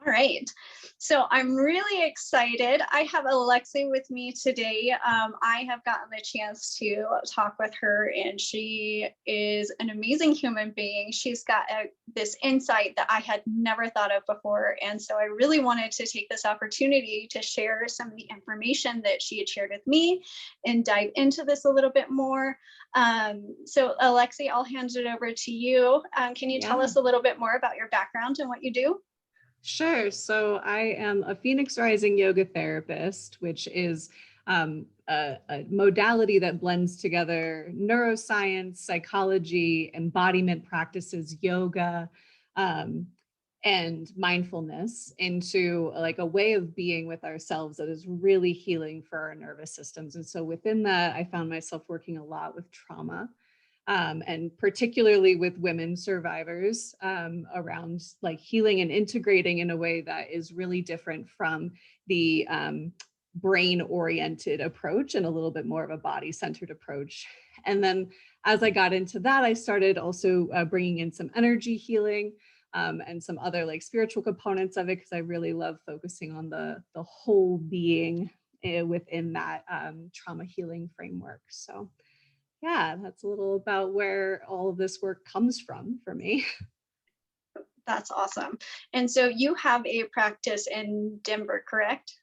All right. So I'm really excited. I have Alexi with me today. I have gotten the chance to talk with her, and she is an amazing human being. She's got this insight that I had never thought of before. And so I really wanted to take this opportunity to share some of the information that she had shared with me and dive into this a little bit more. So Alexi, I'll hand it over to you. Can you tell us a little bit more about your background and what you do? Sure. So I am a Phoenix Rising yoga therapist, which is a modality that blends together neuroscience, psychology, embodiment practices, yoga, and mindfulness into like a way of being with ourselves that is really healing for our nervous systems. And so within that, I found myself working a lot with trauma. And particularly with women survivors around like healing and integrating in a way that is really different from the brain-oriented approach and a little bit more of a body-centered approach. And then as I got into that, I started also bringing in some energy healing and some other like spiritual components of it, because I really love focusing on the whole being within that trauma healing framework. So yeah, that's a little about where all of this work comes from for me. That's awesome. And so you have a practice in Denver, correct?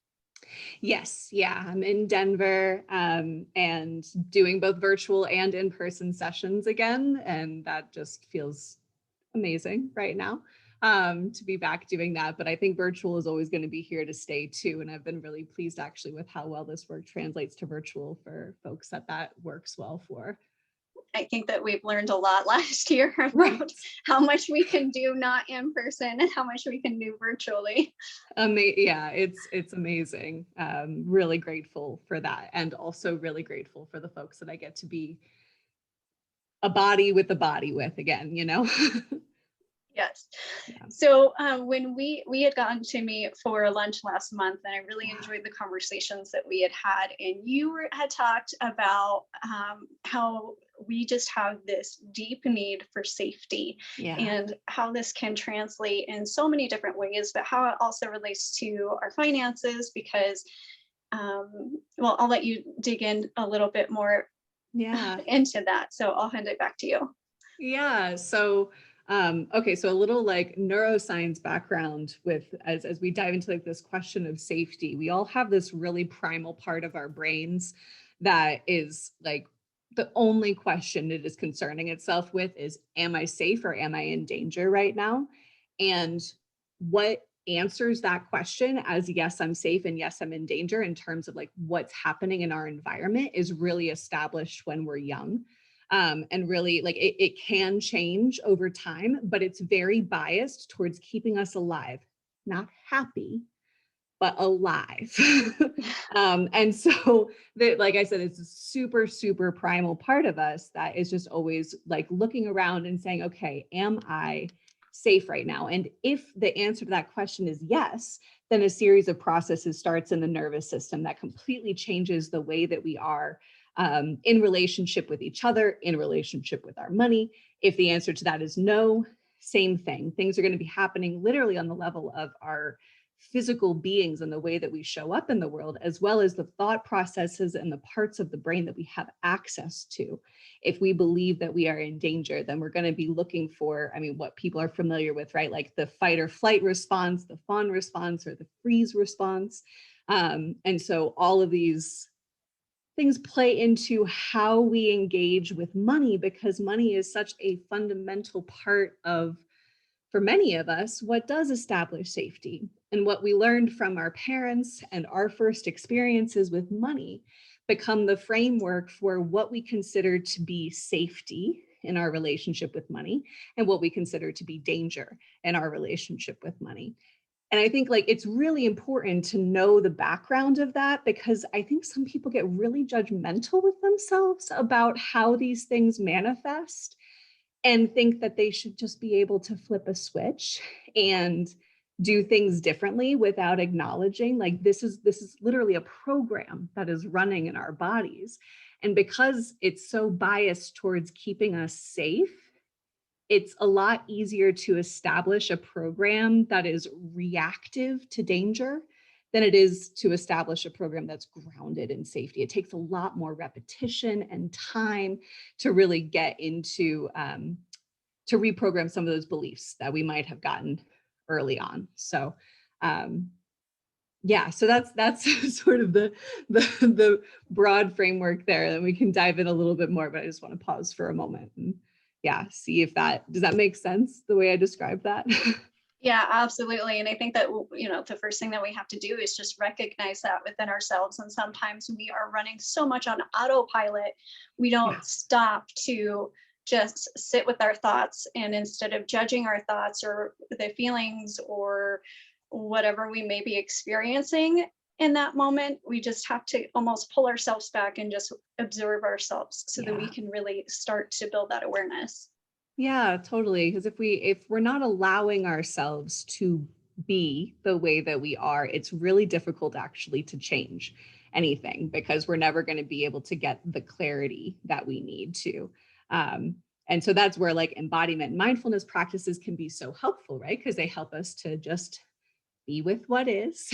Yes, yeah, I'm in Denver and doing both virtual and in-person sessions again, and that just feels amazing right now to be back doing that. But I think virtual is always going to be here to stay too, and I've been really pleased actually with how well this work translates to virtual for folks that works well for. I think that we've learned a lot last year about Right. how much we can do not in person and how much we can do virtually. Yeah, it's amazing. Really grateful for that, and also really grateful for the folks that I get to be a body with again, you know? Yes. Yeah. So when we had gotten to meet for lunch last month, and I really enjoyed the conversations that we had, and had talked about how we just have this deep need for safety, Yeah. and how this can translate in so many different ways, but how it also relates to our finances, because well, I'll let you dig in a little bit more into that. So I'll hand it back to you. Yeah. So okay, so a little like neuroscience background with as we dive into like this question of safety. We all have this really primal part of our brains that is like the only question it is concerning itself with is, am I safe or am I in danger right now? And what answers that question as yes, I'm safe and yes, I'm in danger in terms of like what's happening in our environment is really established when we're young. And really like it can change over time, but it's very biased towards keeping us alive, not happy, but alive. And so that, like I said, it's a super, super primal part of us that is just always like looking around and saying, okay, am I safe right now? And if the answer to that question is yes, then a series of processes starts in the nervous system that completely changes the way that we are in relationship with each other, in relationship with our money. If the answer to that is no, same thing. Things are going to be happening literally on the level of our physical beings and the way that we show up in the world, as well as the thought processes and the parts of the brain that we have access to. If we believe that we are in danger, then we're going to be looking for, I mean, what people are familiar with, right? Like the fight or flight response, the fawn response, or the freeze response. And so all of these things play into how we engage with money, because money is such a fundamental part of, for many of us, what does establish safety. And what we learned from our parents and our first experiences with money become the framework for what we consider to be safety in our relationship with money and what we consider to be danger in our relationship with money. And I think like it's really important to know the background of that, because I think some people get really judgmental with themselves about how these things manifest and think that they should just be able to flip a switch and do things differently without acknowledging like this is literally a program that is running in our bodies. And because it's so biased towards keeping us safe, it's a lot easier to establish a program that is reactive to danger than it is to establish a program that's grounded in safety. It takes a lot more repetition and time to really get into, to reprogram some of those beliefs that we might have gotten early on. So, yeah, so that's sort of the broad framework there. Then we can dive in a little bit more, but I just want to pause for a moment and yeah, see if does that make sense the way I described that? Yeah, absolutely. And I think that, the first thing that we have to do is just recognize that within ourselves. And sometimes we are running so much on autopilot, we don't Yeah. stop to just sit with our thoughts. And instead of judging our thoughts or the feelings or whatever we may be experiencing in that moment, we just have to almost pull ourselves back and just observe ourselves so that we Yeah. can really start to build that awareness. Yeah, totally. Because if we're not allowing ourselves to be the way that we are, it's really difficult actually to change anything because we're never going to be able to get the clarity that we need to. Um, and so that's where like embodiment and mindfulness practices can be so helpful, right? Because they help us to just be with what is,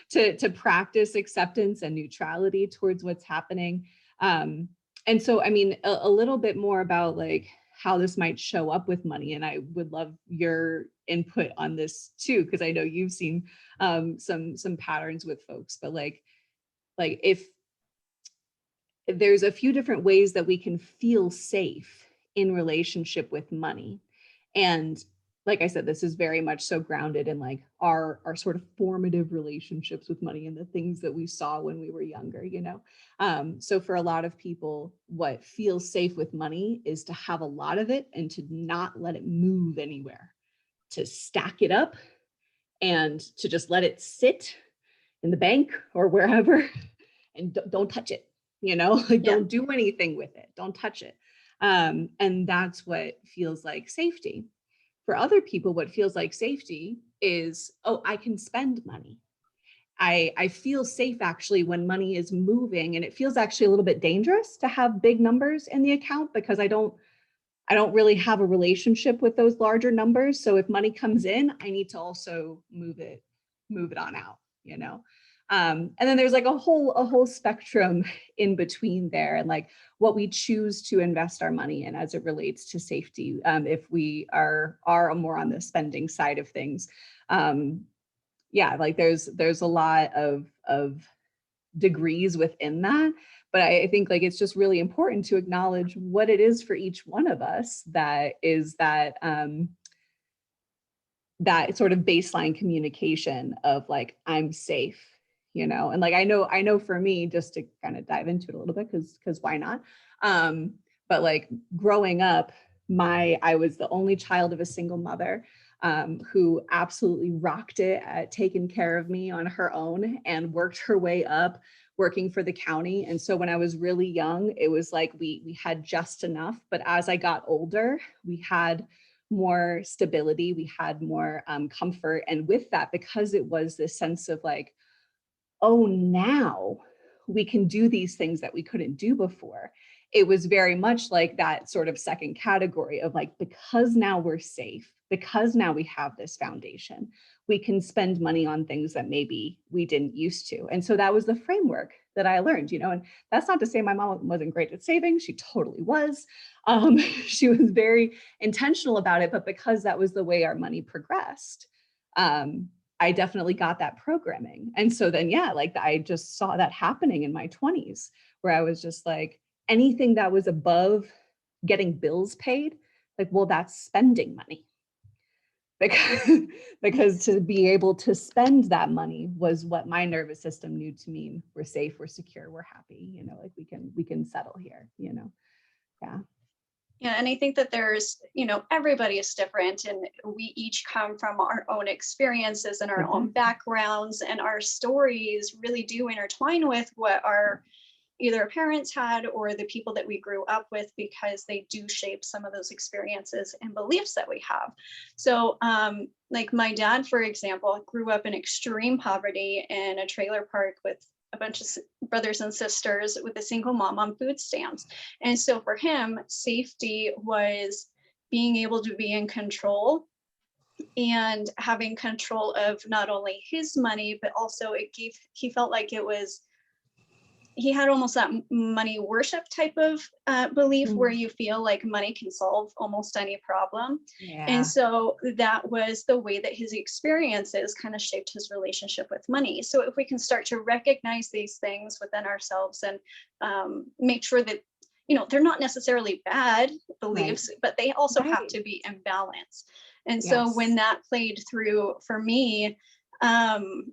to practice acceptance and neutrality towards what's happening. And so, I mean, a little bit more about like how this might show up with money. And I would love your input on this too, because I know you've seen some patterns with folks, but like if there's a few different ways that we can feel safe in relationship with money. And like I said, this is very much so grounded in like our sort of formative relationships with money and the things that we saw when we were younger, you know. So for a lot of people, what feels safe with money is to have a lot of it and to not let it move anywhere, to stack it up and to just let it sit in the bank or wherever and don't touch it, you know, like Yeah. don't do anything with it, don't touch it. And that's what feels like safety. For other people, what feels like safety is, oh, I can spend money. I feel safe actually when money is moving, and it feels actually a little bit dangerous to have big numbers in the account because I don't really have a relationship with those larger numbers. So if money comes in, I need to also move it on out, you know. And then there's like a whole spectrum in between there, and like what we choose to invest our money in as it relates to safety. If we are more on the spending side of things, yeah, like there's a lot of degrees within that. But I think like it's just really important to acknowledge what it is for each one of us that is that sort of baseline communication of like, I'm safe, you know. And like I know for me, just to kind of dive into it a little bit, because why not? But like growing up, I was the only child of a single mother, who absolutely rocked it at taking care of me on her own and worked her way up working for the county. And so when I was really young, it was like we had just enough. But as I got older, we had more stability, we had more comfort. And with that, because it was this sense of like, oh, now we can do these things that we couldn't do before. It was very much like that sort of second category of like, because now we're safe, because now we have this foundation, we can spend money on things that maybe we didn't used to. And so that was the framework that I learned, you know. And that's not to say my mom wasn't great at saving, she totally was. She was very intentional about it, but because that was the way our money progressed, I definitely got that programming. And so then, yeah, like I just saw that happening in my 20s, where I was just like, anything that was above getting bills paid, like, well, that's spending money. Because, because to be able to spend that money was what my nervous system knew to mean we're safe, we're secure, we're happy, you know, like we can settle here, you know. Yeah. Yeah, and I think that there's, everybody is different, and we each come from our own experiences and our own backgrounds, and our stories really do intertwine with what our either parents had or the people that we grew up with, because they do shape some of those experiences and beliefs that we have. So, like my dad, for example, grew up in extreme poverty in a trailer park with a bunch of brothers and sisters with a single mom on food stamps. And so for him, safety was being able to be in control and having control of not only his money, but also he felt like he had almost that money worship type of belief where you feel like money can solve almost any problem. Yeah. And so that was the way that his experiences kind of shaped his relationship with money. So if we can start to recognize these things within ourselves and make sure that, they're not necessarily bad beliefs, but they also have to be in balance. And so when that played through for me, 5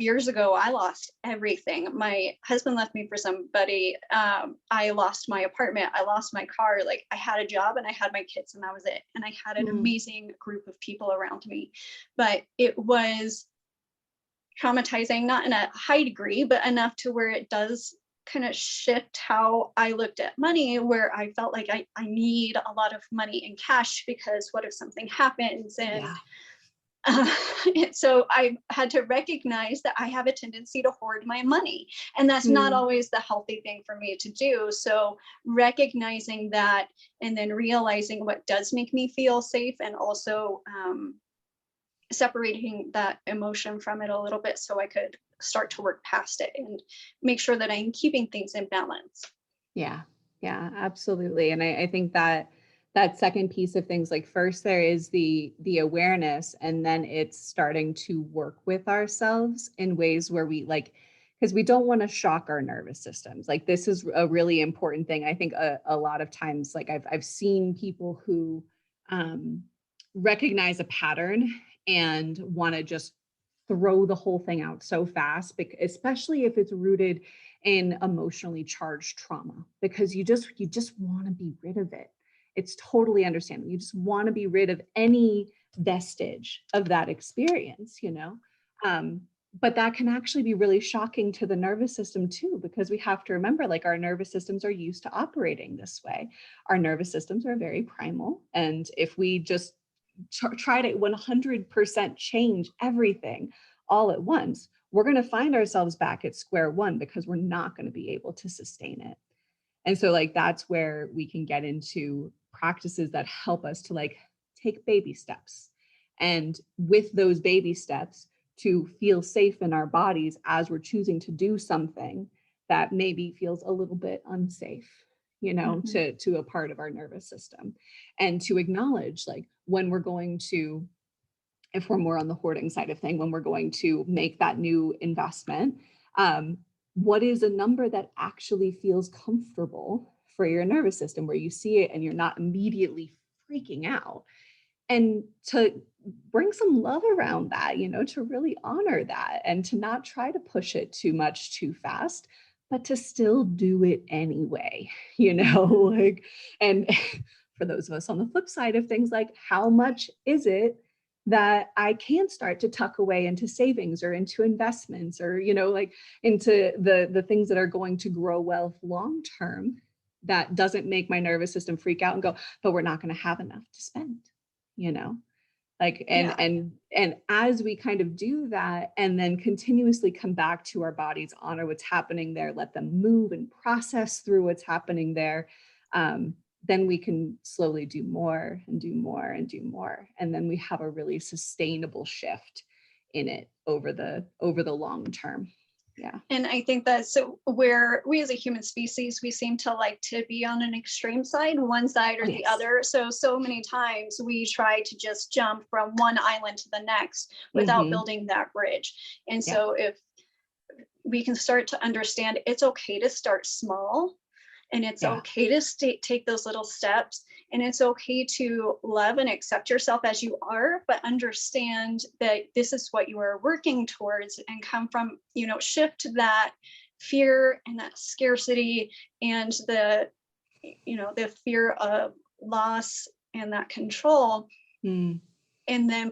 years ago, I lost everything. My husband left me for somebody. I lost my apartment. I lost my car. Like, I had a job and I had my kids and that was it. And I had an amazing group of people around me, but it was traumatizing, not in a high degree, but enough to where it does kind of shift how I looked at money, where I felt like I need a lot of money in cash, because what if something happens? And so I had to recognize that I have a tendency to hoard my money, and that's not always the healthy thing for me to do. So recognizing that, and then realizing what does make me feel safe, and also separating that emotion from it a little bit, so I could start to work past it and make sure that I'm keeping things in balance. Yeah, absolutely. And I think that second piece of things, like, first there is the awareness, and then it's starting to work with ourselves in ways where we, like, because we don't want to shock our nervous systems. Like, this is a really important thing. I think a lot of times, like, I've seen people who recognize a pattern and want to just throw the whole thing out so fast, especially if it's rooted in emotionally charged trauma, because you just want to be rid of it. It's totally understandable. You just want to be rid of any vestige of that experience, but that can actually be really shocking to the nervous system too, because we have to remember, like, our nervous systems are used to operating this way. Our nervous systems are very primal. And if we just try to 100% change everything all at once, we're going to find ourselves back at square one, because we're not going to be able to sustain it. And so, like, that's where we can get into practices that help us to, like, take baby steps. And with those baby steps, to feel safe in our bodies as we're choosing to do something that maybe feels a little bit unsafe, to a part of our nervous system. And to acknowledge, like, when we're going to, if we're more on the hoarding side of thing, when we're going to make that new investment, what is a number that actually feels comfortable for your nervous system, where you see it and you're not immediately freaking out, and to bring some love around that, to really honor that, and to not try to push it too much too fast, but to still do it anyway, like, and for those of us on the flip side of things, like, how much is it that I can start to tuck away into savings or into investments, or, like, into the things that are going to grow wealth long term, that doesn't make my nervous system freak out and go, but we're not going to have enough to spend, like, and as we kind of do that, and then continuously come back to our bodies, honor what's happening there, let them move and process through what's happening there, then we can slowly do more and do more and do more. And then we have a really sustainable shift in it over the long term. Yeah. And I think that's so where we as a human species, we seem to like to be on an extreme side, one side or the other. So many times we try to just jump from one island to the next without building that bridge. And so if we can start to understand, it's okay to start small, and it's okay to take those little steps, and it's okay to love and accept yourself as you are, but understand that this is what you are working towards, and come from, shift that fear and that scarcity and the fear of loss and that control. And then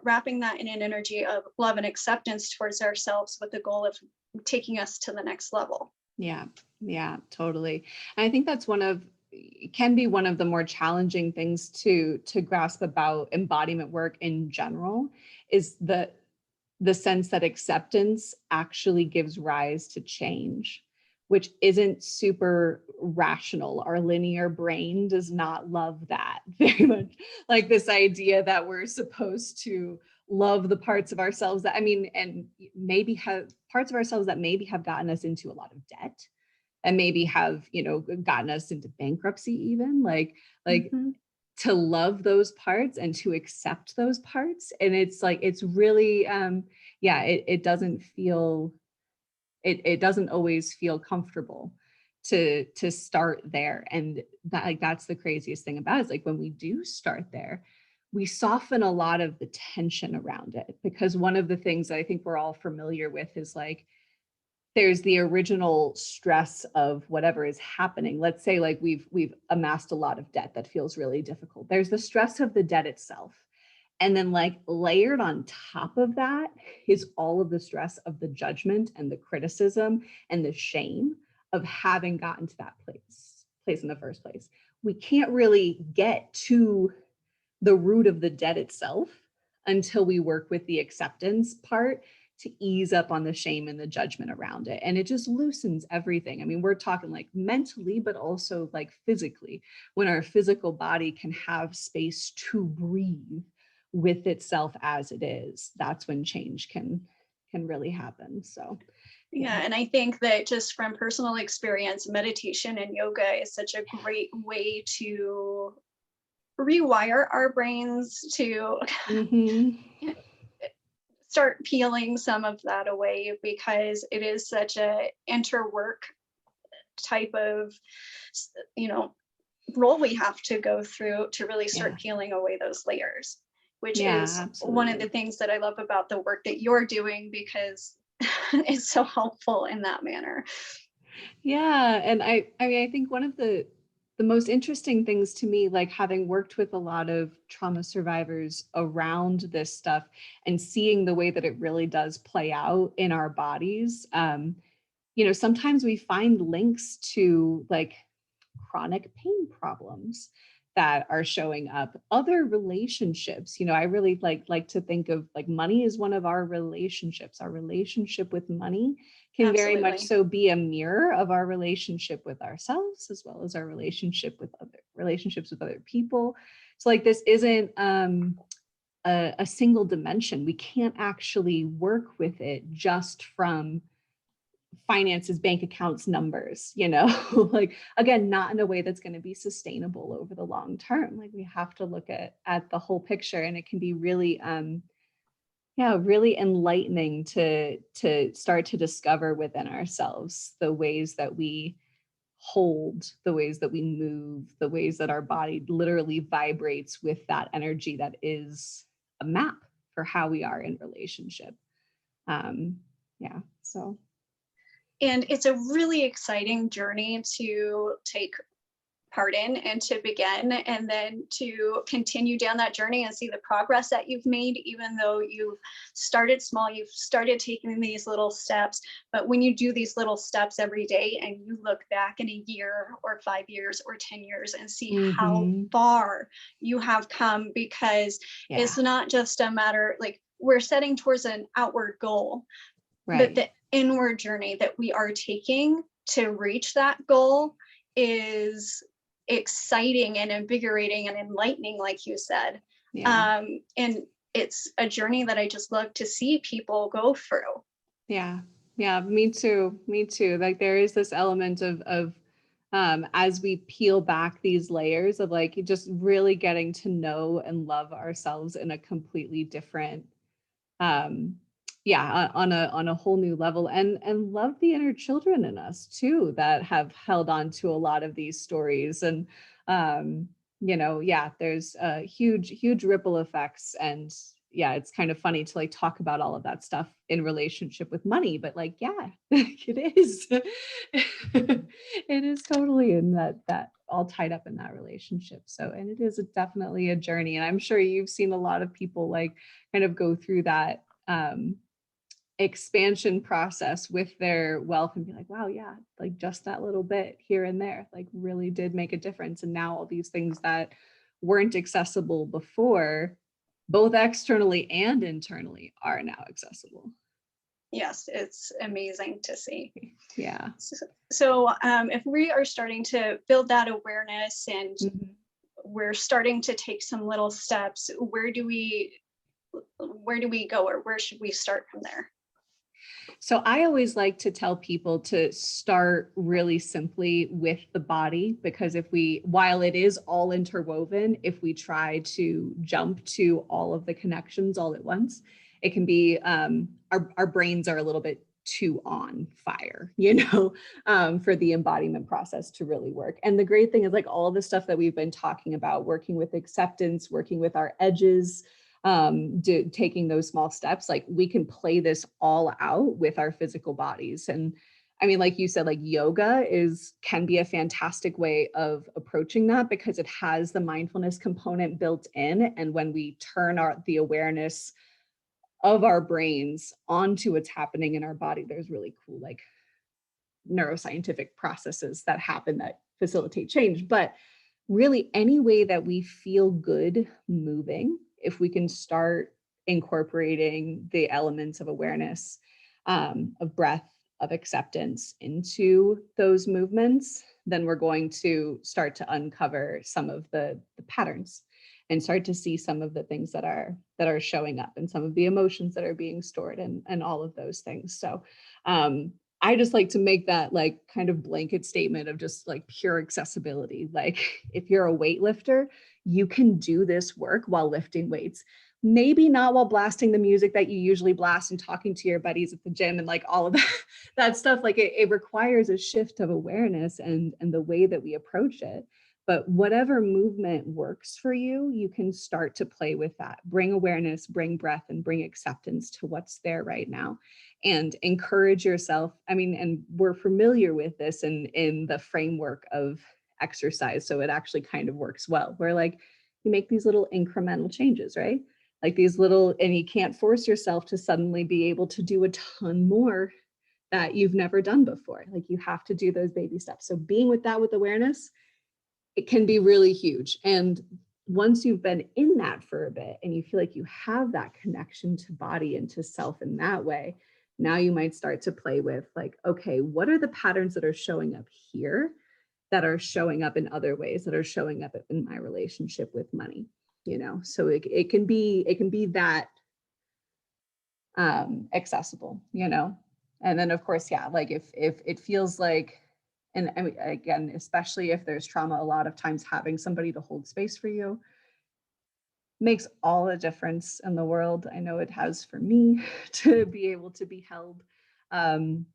wrapping that in an energy of love and acceptance towards ourselves, with the goal of taking us to the next level. Yeah, totally. And I think that's can be one of the more challenging things to grasp about embodiment work in general, is the sense that acceptance actually gives rise to change, which isn't super rational. Our linear brain does not love that very much. Like this idea that we're supposed to love the parts of ourselves that, I mean, and maybe have parts of ourselves that maybe have gotten us into a lot of debt and maybe have, you know, gotten us into bankruptcy even, like to love those parts and to accept those parts. And it's like, it's really, it doesn't feel, it doesn't always feel comfortable to start there. And that, like, that's the craziest thing about it, is like when we do start there, we soften a lot of the tension around it. Because one of the things that I think we're all familiar with is like, there's the original stress of whatever is happening. Let's say like we've amassed a lot of debt that feels really difficult. There's the stress of the debt itself. And then like layered on top of that is all of the stress of the judgment and the criticism and the shame of having gotten to that place in the first place. We can't really get to the root of the debt itself until we work with the acceptance part to ease up on the shame and the judgment around it. And it just loosens everything. I mean, we're talking like mentally, but also like physically, when our physical body can have space to breathe with itself as it is, that's when change can really happen. So yeah, and I think that just from personal experience, meditation and yoga is such a great way to rewire our brains to start peeling some of that away, because it is such a interwork type of, you know, role we have to go through to really start peeling away those layers, which is absolutely one of the things that I love about the work that you're doing, because it's so helpful in that manner. Yeah. And I mean, I think one of the most interesting things to me, like having worked with a lot of trauma survivors around this stuff and seeing the way that it really does play out in our bodies, you know, sometimes we find links to like chronic pain problems that are showing up, other relationships. You know, I really like to think of like money as one of our relationships. Our relationship with money can very much so be a mirror of our relationship with ourselves, as well as our relationship with other relationships with other people. So like this isn't a single dimension. We can't actually work with it just from finances, bank accounts, numbers, you know, like again, not in a way that's going to be sustainable over the long term. Like we have to look at the whole picture, and it can be really really enlightening to start to discover within ourselves the ways that we hold, the ways that we move, the ways that our body literally vibrates with that energy that is a map for how we are in relationship. So. And it's a really exciting journey to take part in and to begin, and then to continue down that journey and see the progress that you've made, even though you've started small, you've started taking these little steps. But when you do these little steps every day and you look back in a year or 5 years or 10 years and see how far you have come, because it's not just a matter, like we're setting towards an outward goal, but the inward journey that we are taking to reach that goal is exciting and invigorating and enlightening, like you said. And it's a journey that I just love to see people go through. Yeah, me too. Like there is this element of as we peel back these layers of like just really getting to know and love ourselves in a completely different on a whole new level, and love the inner children in us too that have held on to a lot of these stories. And there's huge ripple effects. And it's kind of funny to like talk about all of that stuff in relationship with money, but like it is it is totally in that all tied up in that relationship. So, and it is definitely a journey, and I'm sure you've seen a lot of people like kind of go through that expansion process with their wealth and be like, wow, like just that little bit here and there like really did make a difference. And now all these things that weren't accessible before, both externally and internally, are now accessible. Yes, it's amazing to see. Yeah. So if we are starting to build that awareness and we're starting to take some little steps, where do we go, or where should we start from there? So I always like to tell people to start really simply with the body, because while it is all interwoven, if we try to jump to all of the connections all at once, it can be, our brains are a little bit too on fire, for the embodiment process to really work. And the great thing is, like, all of the stuff that we've been talking about, working with acceptance, working with our edges, taking those small steps, like, we can play this all out with our physical bodies. And I mean, like you said, like, yoga can be a fantastic way of approaching that, because it has the mindfulness component built in. And when we turn the awareness of our brains onto what's happening in our body, there's really cool, like, neuroscientific processes that happen that facilitate change. But really, any way that we feel good moving, if we can start incorporating the elements of awareness, of breath, of acceptance into those movements, then we're going to start to uncover some of the patterns and start to see some of the things that are showing up, and some of the emotions that are being stored, and all of those things. So I just like to make that, like, kind of blanket statement of just, like, pure accessibility. Like, if you're a weightlifter, you can do this work while lifting weights. Maybe not while blasting the music that you usually blast and talking to your buddies at the gym and, like, all of that stuff. Like, it requires a shift of awareness and the way that we approach it. But whatever movement works for you, you can start to play with that. Bring awareness, bring breath, and bring acceptance to what's there right now. And encourage yourself. I mean, and we're familiar with this in the framework of exercise. So it actually kind of works well, where, like, you make these little incremental changes, right? Like, and you can't force yourself to suddenly be able to do a ton more that you've never done before. Like, you have to do those baby steps. So being with that with awareness, it can be really huge. And once you've been in that for a bit and you feel like you have that connection to body and to self in that way, now you might start to play with, like, okay, what are the patterns that are showing up here that are showing up in other ways, that are showing up in my relationship with money? So it can be that accessible, and then, of course, yeah, like, if it feels like, and I mean, again, especially if there's trauma, a lot of times having somebody to hold space for you makes all the difference in the world. I know it has for me to be able to be held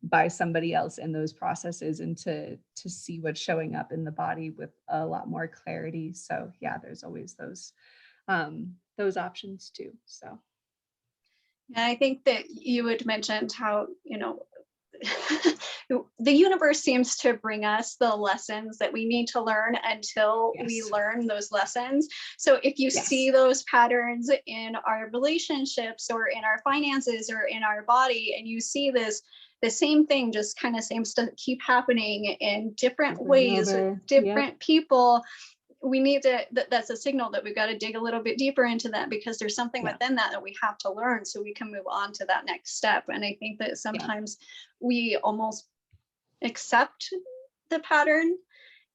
by somebody else in those processes, and to see what's showing up in the body with a lot more clarity. So yeah, there's always those options too. So. And I think that you had mentioned how, the universe seems to bring us the lessons that we need to learn until we learn those lessons. So if you see those patterns in our relationships or in our finances or in our body, and you see the same thing, just kind of same stuff keep happening in different ways, different people, we need to, that's a signal that we've got to dig a little bit deeper into that, because there's something within that we have to learn so we can move on to that next step. And I think that sometimes we almost accept the pattern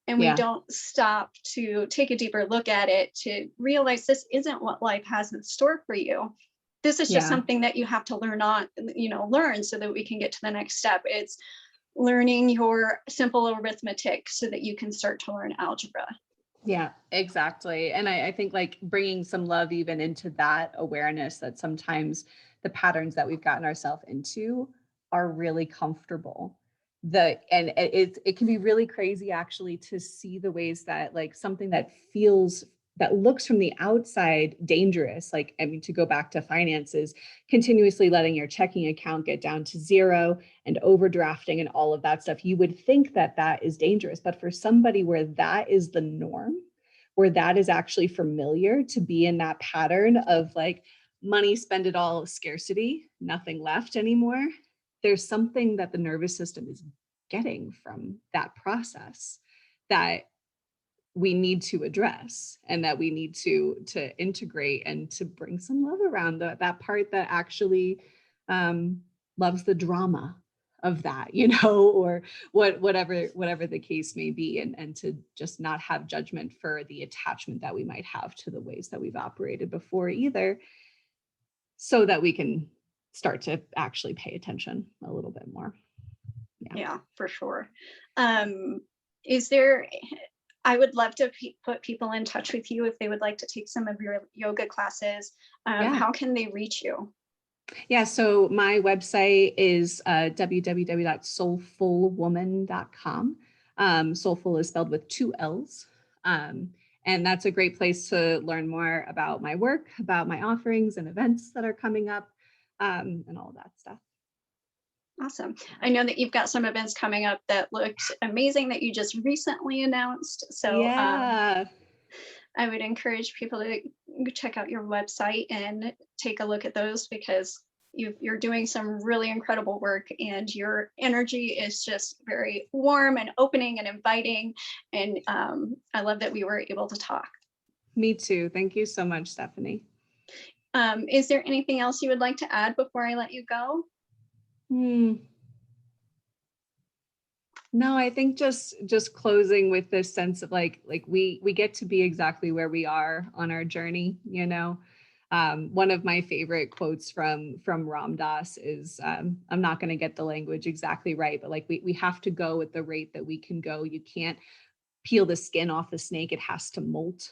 and we don't stop to take a deeper look at it, to realize this isn't what life has in store for you. This is just something that you have to learn so that we can get to the next step. It's learning your simple arithmetic so that you can start to learn algebra. Yeah, exactly. And I think, like, bringing some love even into that awareness that sometimes the patterns that we've gotten ourselves into are really comfortable. And it can be really crazy, actually, to see the ways that, like, something that looks from the outside dangerous, like, I mean, to go back to finances, continuously letting your checking account get down to zero and overdrafting and all of that stuff, you would think that is dangerous. But for somebody where that is the norm, where that is actually familiar, to be in that pattern of, like, money, spend it all, scarcity, nothing left anymore, there's something that the nervous system is getting from that process that we need to address, and that we need to integrate, and to bring some love around that part that actually loves the drama of that, or whatever the case may be, and to just not have judgment for the attachment that we might have to the ways that we've operated before either, so that we can start to actually pay attention a little bit more. Yeah, for sure. Is there, I would love to put people in touch with you if they would like to take some of your yoga classes. How can they reach you? Yeah, so my website is www.soulfulwoman.com. Soulful is spelled with 2 L's. And that's a great place to learn more about my work, about my offerings and events that are coming up, and all of that stuff. Awesome. I know that you've got some events coming up that looked amazing that you just recently announced. So yeah. I would encourage people to check out your website and take a look at those, because you're doing some really incredible work, and your energy is just very warm and opening and inviting. And I love that we were able to talk. Me too. Thank you so much, Stephanie. Is there anything else you would like to add before I let you go? No, I think just closing with this sense of like we get to be exactly where we are on our journey. One of my favorite quotes from Ram Dass is, I'm not going to get the language exactly right, but like we have to go at the rate that we can go. You can't peel the skin off the snake; it has to molt.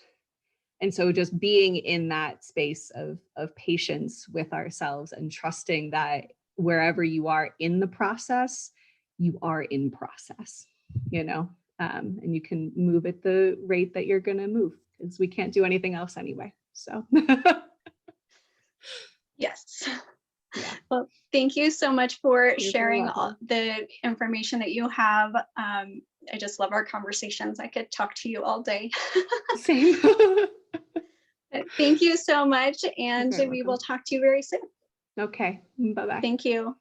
And so just being in that space of patience with ourselves and trusting that wherever you are in the process, you are in process, and you can move at the rate that you're going to move, because we can't do anything else anyway. So yes. Yeah. Well, thank you so much for You're sharing all the information that you have. I just love our conversations. I could talk to you all day. Same. Thank you so much, and we will talk to you very soon. Okay. Bye-bye. Thank you.